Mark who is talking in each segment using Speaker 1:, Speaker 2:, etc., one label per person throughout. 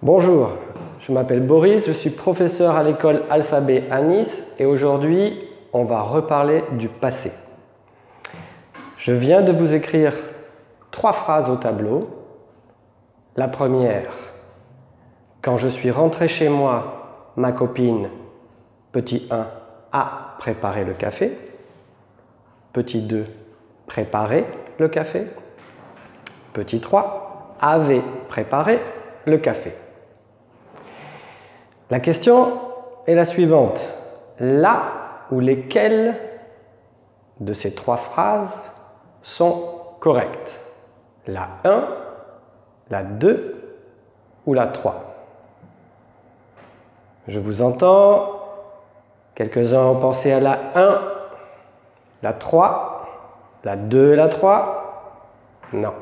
Speaker 1: Bonjour, je m'appelle Boris, je suis professeur à l'école Alphabet à Nice et aujourd'hui on va reparler du passé. Je viens de vous écrire 3 phrases au tableau. La première, quand je suis rentré chez moi, ma copine, petit 1, a préparé le café. Petit 2, préparé le café. Petit 3, avait préparé le café. La question est la suivante. La ou lesquelles de ces 3 phrases sont correctes? La 1, la 2 ou la 3? Je vous entends. Quelques-uns ont pensé à la 1, la 3, la 2 et la 3. Non.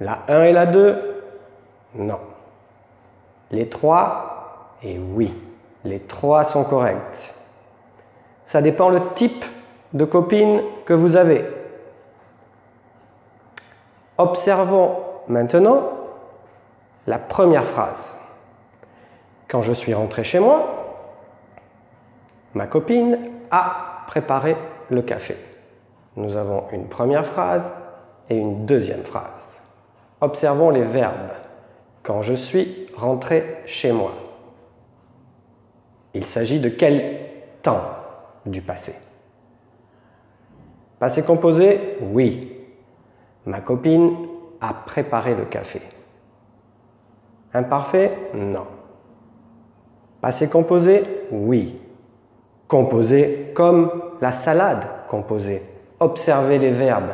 Speaker 1: La 1 et la 2? Non. Les 3? Et oui, les 3 sont corrects. Ça dépend le type de copine que vous avez. Observons maintenant la première phrase. Quand je suis rentré chez moi, ma copine a préparé le café. Nous avons une première phrase et une deuxième phrase. Observons les verbes. Quand je suis rentré chez moi. Il s'agit de quel temps du passé? Passé composé? Oui. Ma copine a préparé le café. Imparfait? Non. Passé composé? Oui. Composé comme la salade composée. Observez les verbes.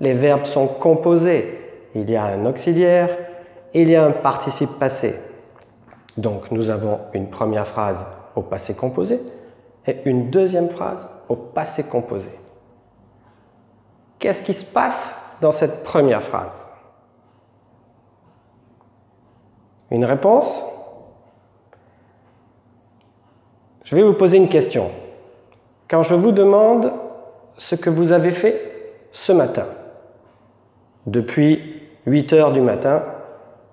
Speaker 1: Les verbes sont composés. Il y a un auxiliaire, il y a un participe passé. Donc nous avons une première phrase au passé composé et une deuxième phrase au passé composé. Qu'est-ce qui se passe dans cette première phrase? Une réponse? Je vais vous poser une question. Quand je vous demande ce que vous avez fait ce matin, depuis 8 heures du matin,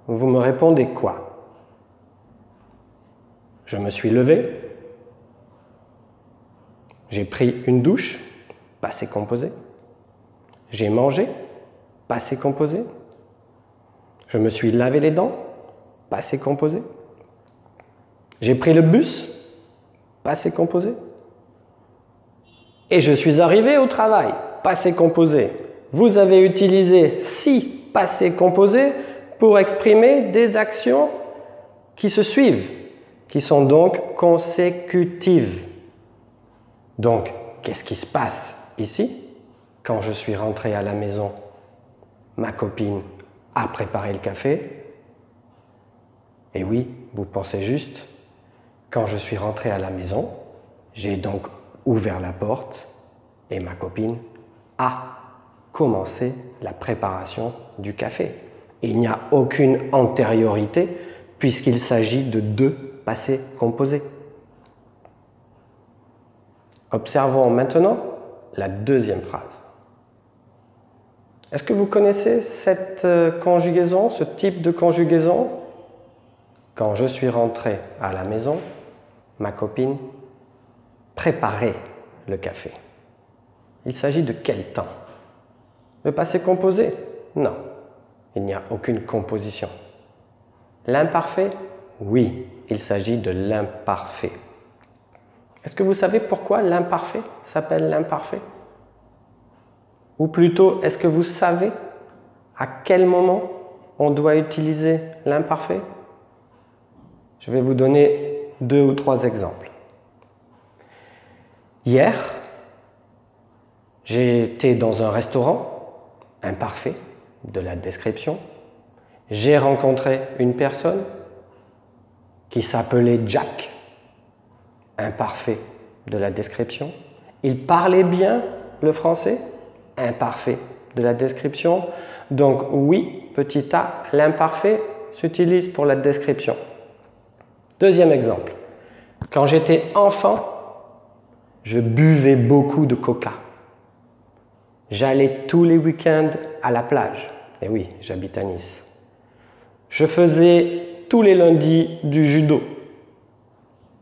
Speaker 1: vous me répondez quoi? Je me suis levé, j'ai pris une douche, passé composé, j'ai mangé, passé composé, je me suis lavé les dents, passé composé, j'ai pris le bus, passé composé, et je suis arrivé au travail, passé composé. Vous avez utilisé 6 passés composés pour exprimer des actions qui se suivent, qui sont donc consécutives. Donc, qu'est-ce qui se passe ici? Quand je suis rentré à la maison, ma copine a préparé le café. Et oui, vous pensez juste. Quand je suis rentré à la maison, j'ai donc ouvert la porte et ma copine a commencé la préparation du café. Il n'y a aucune antériorité puisqu'il s'agit de 2 passés composés. Observons maintenant la deuxième phrase. Est-ce que vous connaissez cette conjugaison, ce type de conjugaison? Quand je suis rentré à la maison, ma copine préparait le café. Il s'agit de quel temps? Le passé composé? Non, il n'y a aucune composition. L'imparfait? Oui, il s'agit de l'imparfait. Est-ce que vous savez pourquoi l'imparfait s'appelle l'imparfait? Ou plutôt, est-ce que vous savez à quel moment on doit utiliser l'imparfait? Je vais vous donner 2 ou 3 exemples. Hier, j'ai été dans un restaurant, imparfait de la description. J'ai rencontré une personne qui s'appelait Jack, imparfait de la description. Il parlait bien le français, imparfait de la description. Donc oui, petit a, l'imparfait s'utilise pour la description. Deuxième exemple. Quand j'étais enfant, je buvais beaucoup de coca. J'allais tous les week-ends à la plage. Et oui, j'habite à Nice. Je faisais tous les lundis du judo.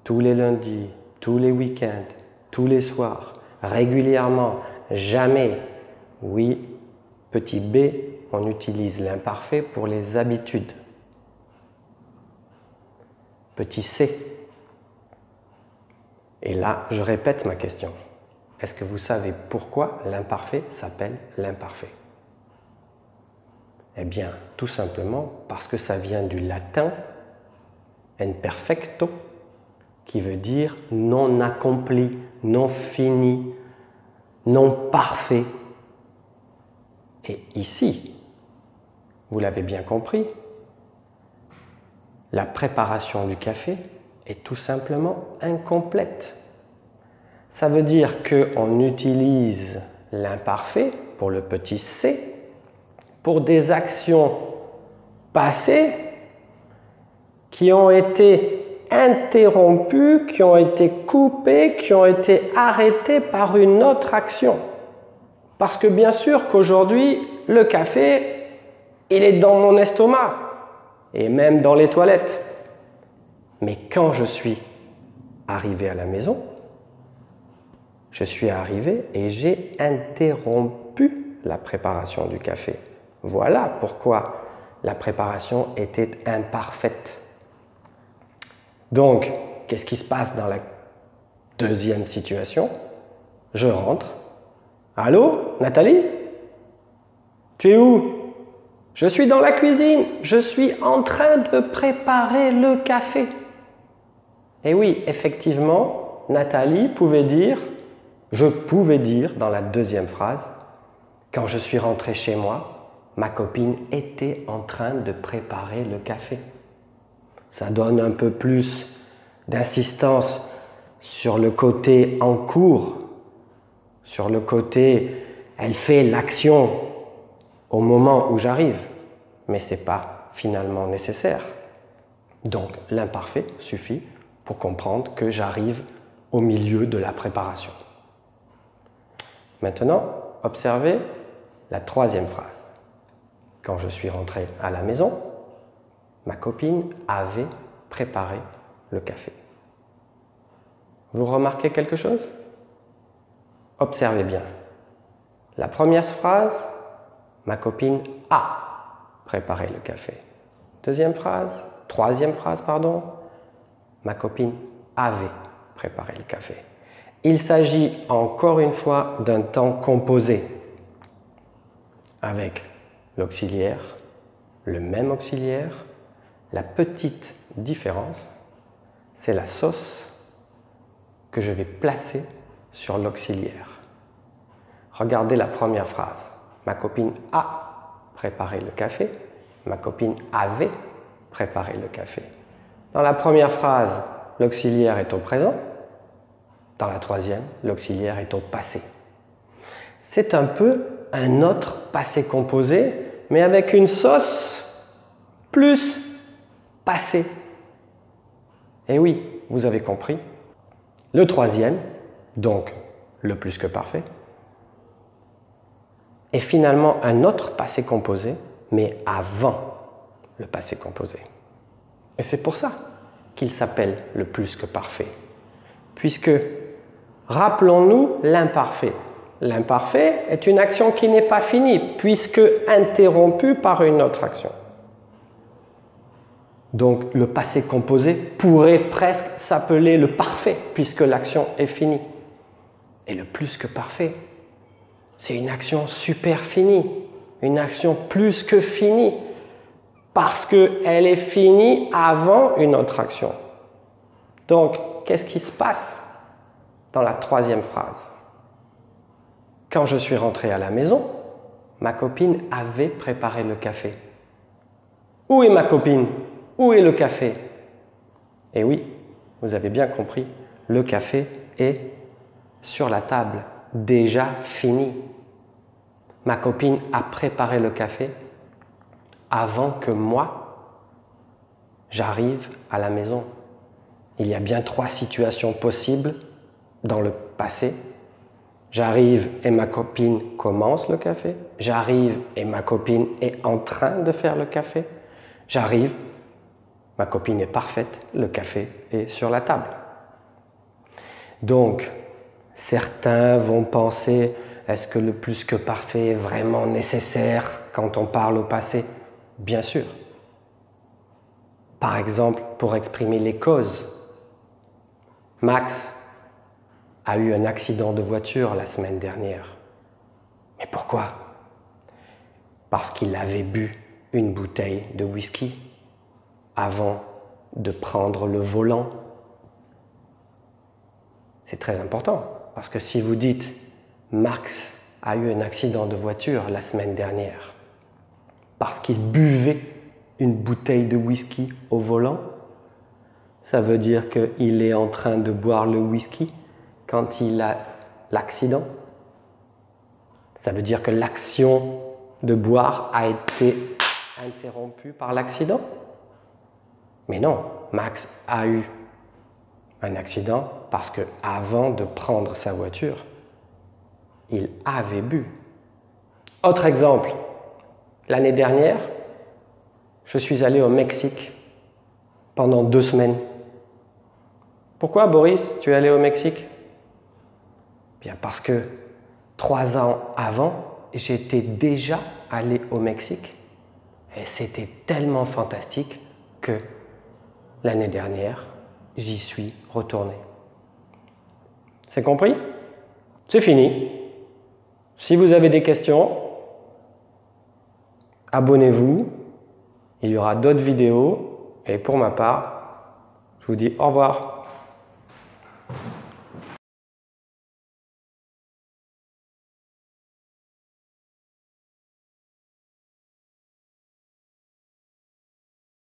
Speaker 1: Tous les lundis, tous les week-ends, tous les soirs, régulièrement, jamais. Oui, petit b, on utilise l'imparfait pour les habitudes. Petit c. Et là, je répète ma question. Est-ce que vous savez pourquoi l'imparfait s'appelle l'imparfait? Eh bien, tout simplement parce que ça vient du latin imperfecto, qui veut dire non accompli, non fini, non parfait. Et ici, vous l'avez bien compris, la préparation du café est tout simplement incomplète. Ça veut dire qu'on utilise l'imparfait pour le petit c pour des actions passées qui ont été interrompues, qui ont été coupées, qui ont été arrêtées par une autre action. Parce que bien sûr qu'aujourd'hui, le café, il est dans mon estomac et même dans les toilettes. Mais quand je suis arrivé à la maison, je suis arrivé et j'ai interrompu la préparation du café. Voilà pourquoi la préparation était imparfaite. Donc, qu'est-ce qui se passe dans la deuxième situation? Je rentre. Allô, Nathalie? Tu es où? Je suis dans la cuisine. Je suis en train de préparer le café. Et oui, effectivement, Nathalie pouvait dire, je pouvais dire dans la deuxième phrase, quand je suis rentré chez moi, ma copine était en train de préparer le café. Ça donne un peu plus d'insistance sur le côté en cours, sur le côté elle fait l'action au moment où j'arrive, mais ce n'est pas finalement nécessaire. Donc l'imparfait suffit pour comprendre que j'arrive au milieu de la préparation. Maintenant, observez la troisième phrase. Quand je suis rentré à la maison, ma copine avait préparé le café. Vous remarquez quelque chose? Observez bien. La première phrase, ma copine a préparé le café. Troisième phrase, pardon, ma copine avait préparé le café. Il s'agit encore une fois d'un temps composé avec l'auxiliaire, le même auxiliaire. La petite différence, c'est la sauce que je vais placer sur l'auxiliaire. Regardez la première phrase. Ma copine a préparé le café. Ma copine avait préparé le café. Dans la première phrase, l'auxiliaire est au présent. Dans la troisième, l'auxiliaire est au passé. C'est un peu un autre passé composé, mais avec une sauce plus passé. Et oui, vous avez compris. Le troisième, donc le plus que parfait, est finalement un autre passé composé, mais avant le passé composé. Et c'est pour ça qu'il s'appelle le plus que parfait. Puisque, rappelons-nous l'imparfait. L'imparfait est une action qui n'est pas finie, puisque interrompue par une autre action. Donc le passé composé pourrait presque s'appeler le parfait, puisque l'action est finie. Et le plus que parfait, c'est une action super finie, une action plus que finie, parce qu'elle est finie avant une autre action. Donc, qu'est-ce qui se passe dans la troisième phrase? Quand je suis rentré à la maison, ma copine avait préparé le café. Où est ma copine? Où est le café? Et oui, vous avez bien compris, le café est sur la table, déjà fini. Ma copine a préparé le café avant que moi, j'arrive à la maison. Il y a bien 3 situations possibles dans le passé. J'arrive et ma copine commence le café. J'arrive et ma copine est en train de faire le café. J'arrive, Ma copine est parfaite, le café est sur la table. Donc, certains vont penser, est-ce que le plus que parfait est vraiment nécessaire quand on parle au passé? Bien sûr. Par exemple, pour exprimer les causes. Max a eu un accident de voiture la semaine dernière. Mais pourquoi? Parce qu'il avait bu une bouteille de whisky avant de prendre le volant. C'est très important, parce que si vous dites « Max a eu un accident de voiture la semaine dernière parce qu'il buvait une bouteille de whisky au volant », ça veut dire qu'il est en train de boire le whisky quand il a l'accident. Ça veut dire que l'action de boire a été interrompue par l'accident. Mais non, Max a eu un accident parce que avant de prendre sa voiture, il avait bu. Autre exemple, l'année dernière, je suis allé au Mexique pendant 2 semaines. Pourquoi, Boris, tu es allé au Mexique? Bien parce que 3 ans avant, j'étais déjà allé au Mexique et c'était tellement fantastique que l'année dernière, j'y suis retourné. C'est compris? C'est fini. Si vous avez des questions, abonnez-vous. Il y aura d'autres vidéos. Et pour ma part, je vous dis au revoir.